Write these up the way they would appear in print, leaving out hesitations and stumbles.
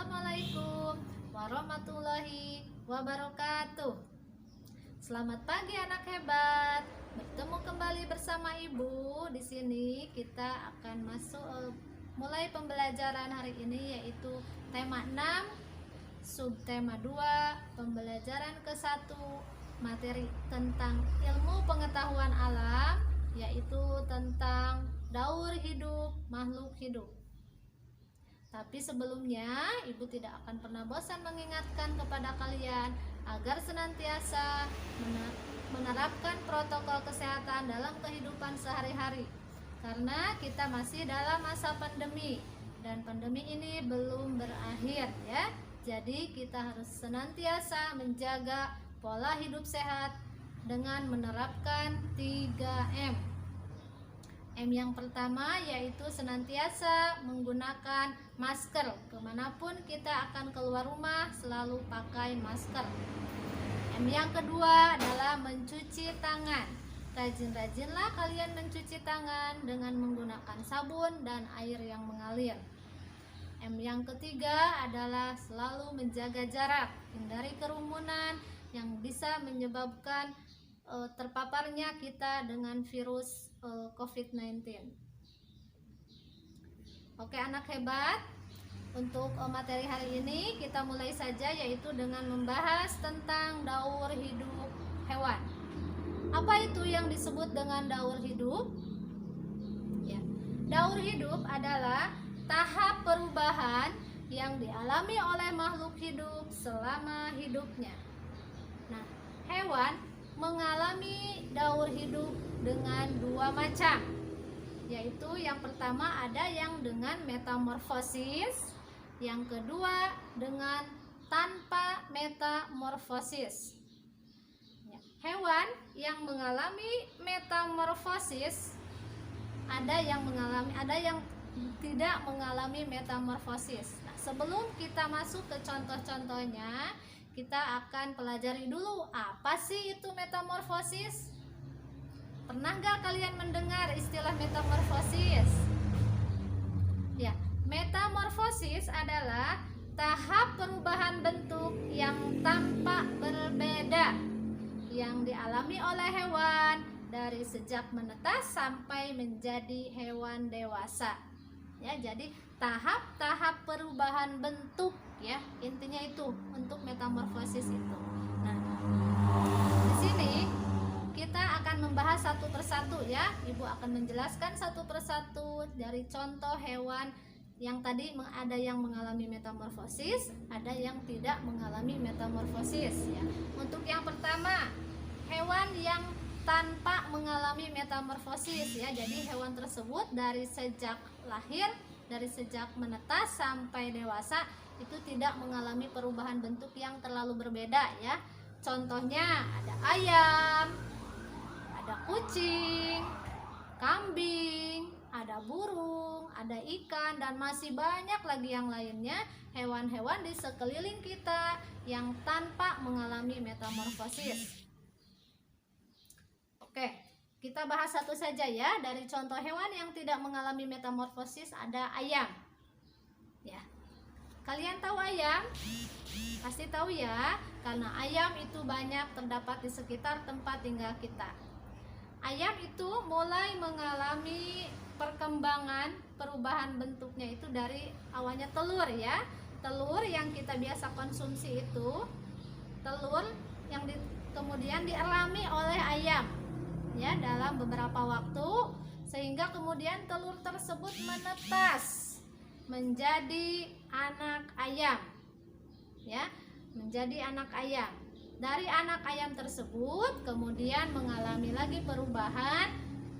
Assalamualaikum warahmatullahi wabarakatuh. Selamat pagi anak hebat. Bertemu kembali bersama Ibu. Di sini kita akan mulai pembelajaran hari ini, yaitu tema 6, subtema 2, pembelajaran ke-1, materi tentang ilmu pengetahuan alam, yaitu tentang daur hidup makhluk hidup. Tapi sebelumnya, Ibu tidak akan pernah bosan mengingatkan kepada kalian agar senantiasa menerapkan protokol kesehatan dalam kehidupan sehari-hari. Karena kita masih dalam masa pandemi dan pandemi ini belum berakhir ya. Jadi kita harus senantiasa menjaga pola hidup sehat dengan menerapkan 3M. M yang pertama yaitu senantiasa menggunakan masker. Kemanapun kita akan keluar rumah selalu pakai masker. M yang kedua adalah mencuci tangan. Rajin-rajinlah kalian mencuci tangan dengan menggunakan sabun dan air yang mengalir. M yang ketiga adalah selalu menjaga jarak. Hindari kerumunan yang bisa menyebabkan terpaparnya kita dengan virus COVID-19. Oke anak hebat, untuk materi hari ini kita mulai saja, yaitu dengan membahas tentang daur hidup hewan. Apa itu yang disebut dengan daur hidup? Ya, daur hidup adalah tahap perubahan yang dialami oleh makhluk hidup selama hidupnya. Nah, hewan mengalami daur hidup dengan dua macam, yaitu yang pertama ada yang dengan metamorfosis, yang kedua dengan tanpa metamorfosis. Hewan yang mengalami metamorfosis ada yang tidak mengalami metamorfosis. Nah, sebelum kita masuk ke contoh-contohnya, kita akan pelajari dulu apa sih itu metamorfosis. Pernah gak kalian mendengar istilah metamorfosis? Ya, metamorfosis adalah tahap perubahan bentuk yang tampak berbeda yang dialami oleh hewan dari sejak menetas sampai menjadi hewan dewasa. Ya, jadi tahap-tahap perubahan bentuk ya, intinya itu untuk metamorfosis itu. Nah, di sini kita akan membahas satu persatu ya. Ibu akan menjelaskan satu persatu dari contoh hewan yang tadi ada yang mengalami metamorfosis, ada yang tidak mengalami metamorfosis ya. Untuk yang pertama, hewan yang tanpa mengalami metamorfosis ya. Jadi hewan tersebut dari sejak lahir, dari sejak menetas sampai dewasa itu tidak mengalami perubahan bentuk yang terlalu berbeda ya. Contohnya ada ayam, ada kucing, kambing, ada burung, ada ikan, dan masih banyak lagi yang lainnya, hewan-hewan di sekeliling kita yang tanpa mengalami metamorfosis. Oke, kita bahas satu saja ya. Dari contoh hewan yang tidak mengalami metamorfosis ada ayam. Ya. Kalian tahu ayam? Pasti tahu ya, karena ayam itu banyak terdapat di sekitar tempat tinggal kita. Ayam itu mulai mengalami perkembangan, perubahan bentuknya itu dari awalnya telur ya. Telur yang kita biasa konsumsi itu telur yang kemudian dialami oleh ayam ya dalam beberapa waktu, sehingga kemudian telur tersebut menetas menjadi anak ayam ya, menjadi anak ayam. Dari anak ayam tersebut kemudian mengalami lagi perubahan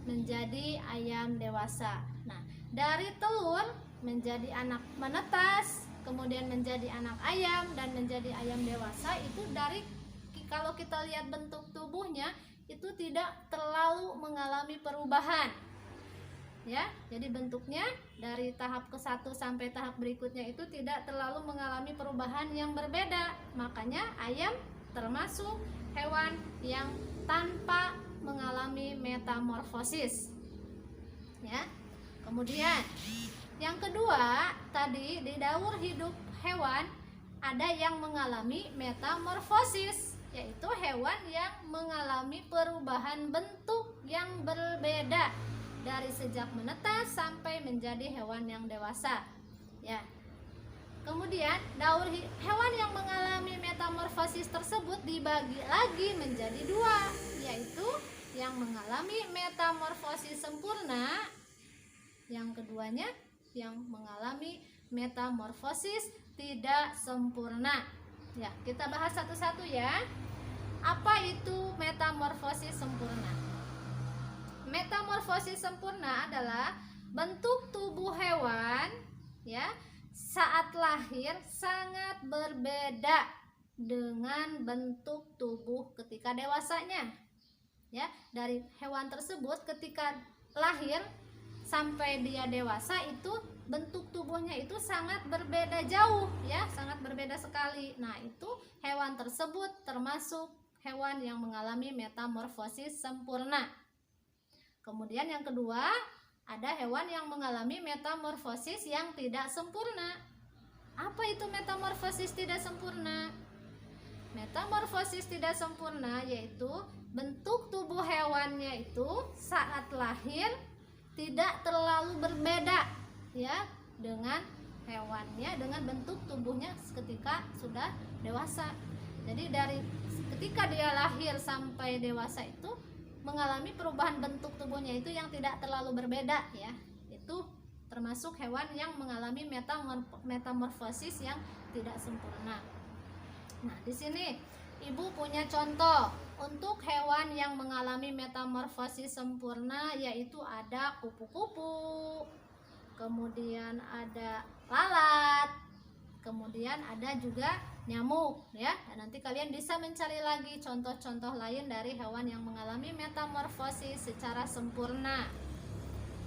menjadi ayam dewasa. Nah, dari telur menjadi anak menetas, kemudian menjadi anak ayam dan menjadi ayam dewasa, itu dari kalau kita lihat bentuk tubuhnya itu tidak terlalu mengalami perubahan. Ya, jadi bentuknya dari tahap ke-1 sampai tahap berikutnya itu tidak terlalu mengalami perubahan yang berbeda. Makanya ayam termasuk hewan yang tanpa mengalami metamorfosis. Ya. Kemudian Yang kedua, tadi di daur hidup hewan ada yang mengalami metamorfosis, yaitu hewan yang mengalami perubahan bentuk yang berbeda dari sejak menetas sampai menjadi hewan yang dewasa. Ya. Kemudian hewan yang mengalami metamorfosis tersebut dibagi lagi menjadi dua, yaitu yang mengalami metamorfosis sempurna, yang keduanya yang mengalami metamorfosis tidak sempurna. Ya, kita bahas satu-satu ya. Apa itu metamorfosis sempurna? Metamorfosis sempurna adalah bentuk tubuh hewan ya saat lahir sangat berbeda dengan bentuk tubuh ketika dewasanya. Ya, dari hewan tersebut ketika lahir sampai dia dewasa itu bentuk tubuhnya itu sangat berbeda jauh ya, sangat berbeda sekali. Nah, itu hewan tersebut termasuk hewan yang mengalami metamorfosis sempurna. Kemudian yang kedua, ada hewan yang mengalami metamorfosis yang tidak sempurna. Apa itu metamorfosis tidak sempurna? Metamorfosis tidak sempurna yaitu bentuk tubuh hewannya itu saat lahir tidak terlalu berbeda ya dengan hewannya, dengan bentuk tubuhnya ketika sudah dewasa. Jadi dari ketika dia lahir sampai dewasa itu mengalami perubahan bentuk tubuhnya itu yang tidak terlalu berbeda ya. Itu termasuk hewan yang mengalami metamorfosis yang tidak sempurna. Nah, di sini Ibu punya contoh untuk hewan yang mengalami metamorfosis sempurna, yaitu ada kupu-kupu, kemudian ada lalat, kemudian ada juga nyamuk ya. Dan nanti kalian bisa mencari lagi contoh-contoh lain dari hewan yang mengalami metamorfosis secara sempurna.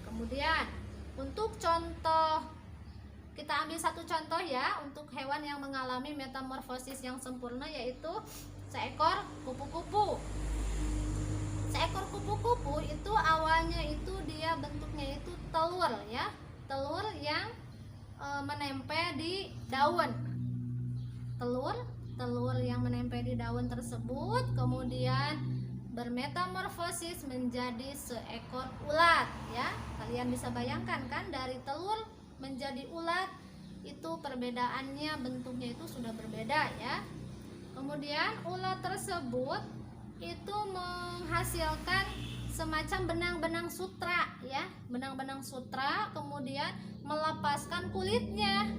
Kemudian untuk contoh, kita ambil satu contoh ya untuk hewan yang mengalami metamorfosis yang sempurna, yaitu seekor kupu-kupu. Seekor kupu-kupu itu awalnya itu dia bentuknya itu telur ya, telur yang menempel di daun. Telur yang menempel di daun tersebut kemudian bermetamorfosis menjadi seekor ulat ya. Kalian bisa bayangkan kan, dari telur menjadi ulat itu perbedaannya bentuknya itu sudah berbeda ya. Kemudian ulat tersebut itu menghasilkan semacam benang-benang sutra ya, benang-benang sutra, kemudian melepaskan kulitnya.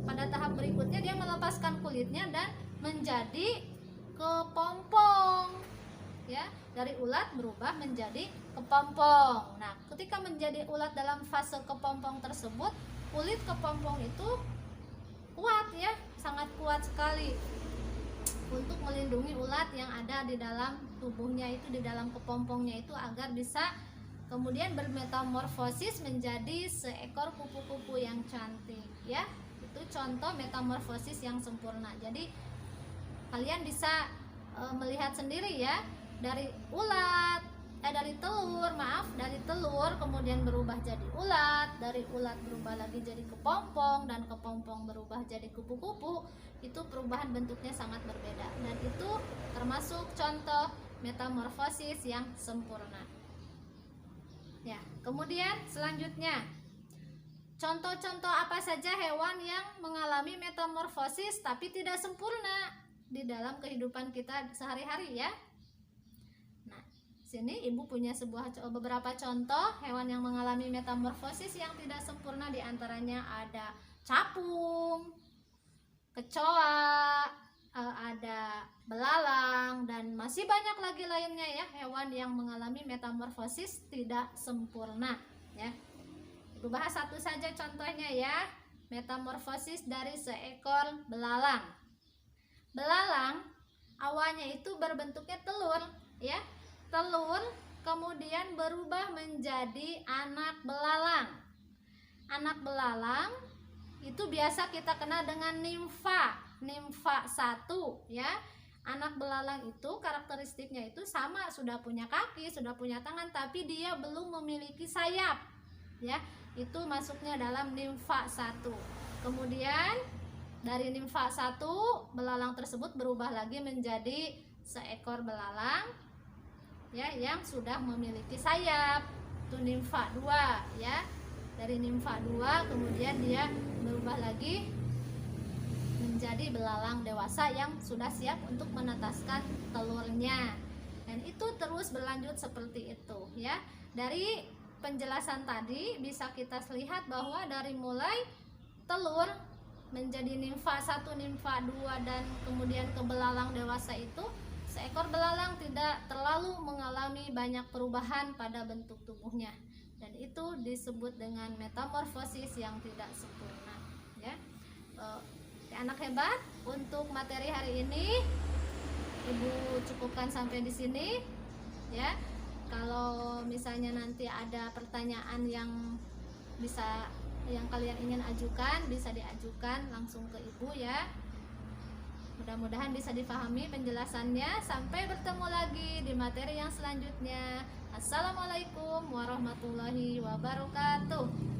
Pada tahap berikutnya dia melepaskan kulitnya dan menjadi kepompong ya, dari ulat berubah menjadi kepompong. Nah, ketika menjadi ulat dalam fase kepompong tersebut, kulit kepompong itu kuat ya, sangat kuat sekali untuk melindungi ulat yang ada di dalam tubuhnya itu, di dalam kepompongnya itu, agar bisa kemudian bermetamorfosis menjadi seekor kupu-kupu yang cantik ya. Itu contoh metamorfosis yang sempurna. Jadi kalian bisa melihat sendiri ya, dari telur kemudian berubah jadi ulat, dari ulat berubah lagi jadi kepompong, dan kepompong berubah jadi kupu-kupu. Itu perubahan bentuknya sangat berbeda, dan itu termasuk contoh metamorfosis yang sempurna ya. Kemudian selanjutnya, contoh-contoh apa saja hewan yang mengalami metamorfosis tapi tidak sempurna di dalam kehidupan kita sehari-hari ya. Nah, sini Ibu punya beberapa contoh hewan yang mengalami metamorfosis yang tidak sempurna. Di antaranya ada capung, kecoa, ada belalang, dan masih banyak lagi lainnya ya, hewan yang mengalami metamorfosis tidak sempurna ya. Ibu bahas satu saja contohnya ya. Metamorfosis dari seekor belalang. Belalang awalnya itu berbentuknya telur ya, telur kemudian berubah menjadi anak belalang. Anak belalang itu biasa kita kenal dengan nimfa 1 ya. Anak belalang itu karakteristiknya itu sama, sudah punya kaki, sudah punya tangan, tapi dia belum memiliki sayap ya. itu masuknya dalam nimfa 1. Kemudian dari nimfa 1, belalang tersebut berubah lagi menjadi seekor belalang ya yang sudah memiliki sayap. Itu nimfa 2 ya. Dari nimfa 2 kemudian dia berubah lagi menjadi belalang dewasa yang sudah siap untuk menetaskan telurnya. Dan itu terus berlanjut seperti itu ya. Dari penjelasan tadi bisa kita lihat bahwa dari mulai telur menjadi nimfa 1, nimfa 2 dan kemudian ke belalang dewasa itu, seekor belalang tidak terlalu mengalami banyak perubahan pada bentuk tubuhnya, dan itu disebut dengan metamorfosis yang tidak sempurna ya. Anak hebat, untuk materi hari ini Ibu cukupkan sampai di sini ya. Kalau misalnya nanti ada pertanyaan yang kalian ingin ajukan, bisa diajukan langsung ke Ibu ya. Mudah-mudahan bisa dipahami penjelasannya. Sampai bertemu lagi di materi yang selanjutnya. Assalamualaikum warahmatullahi wabarakatuh.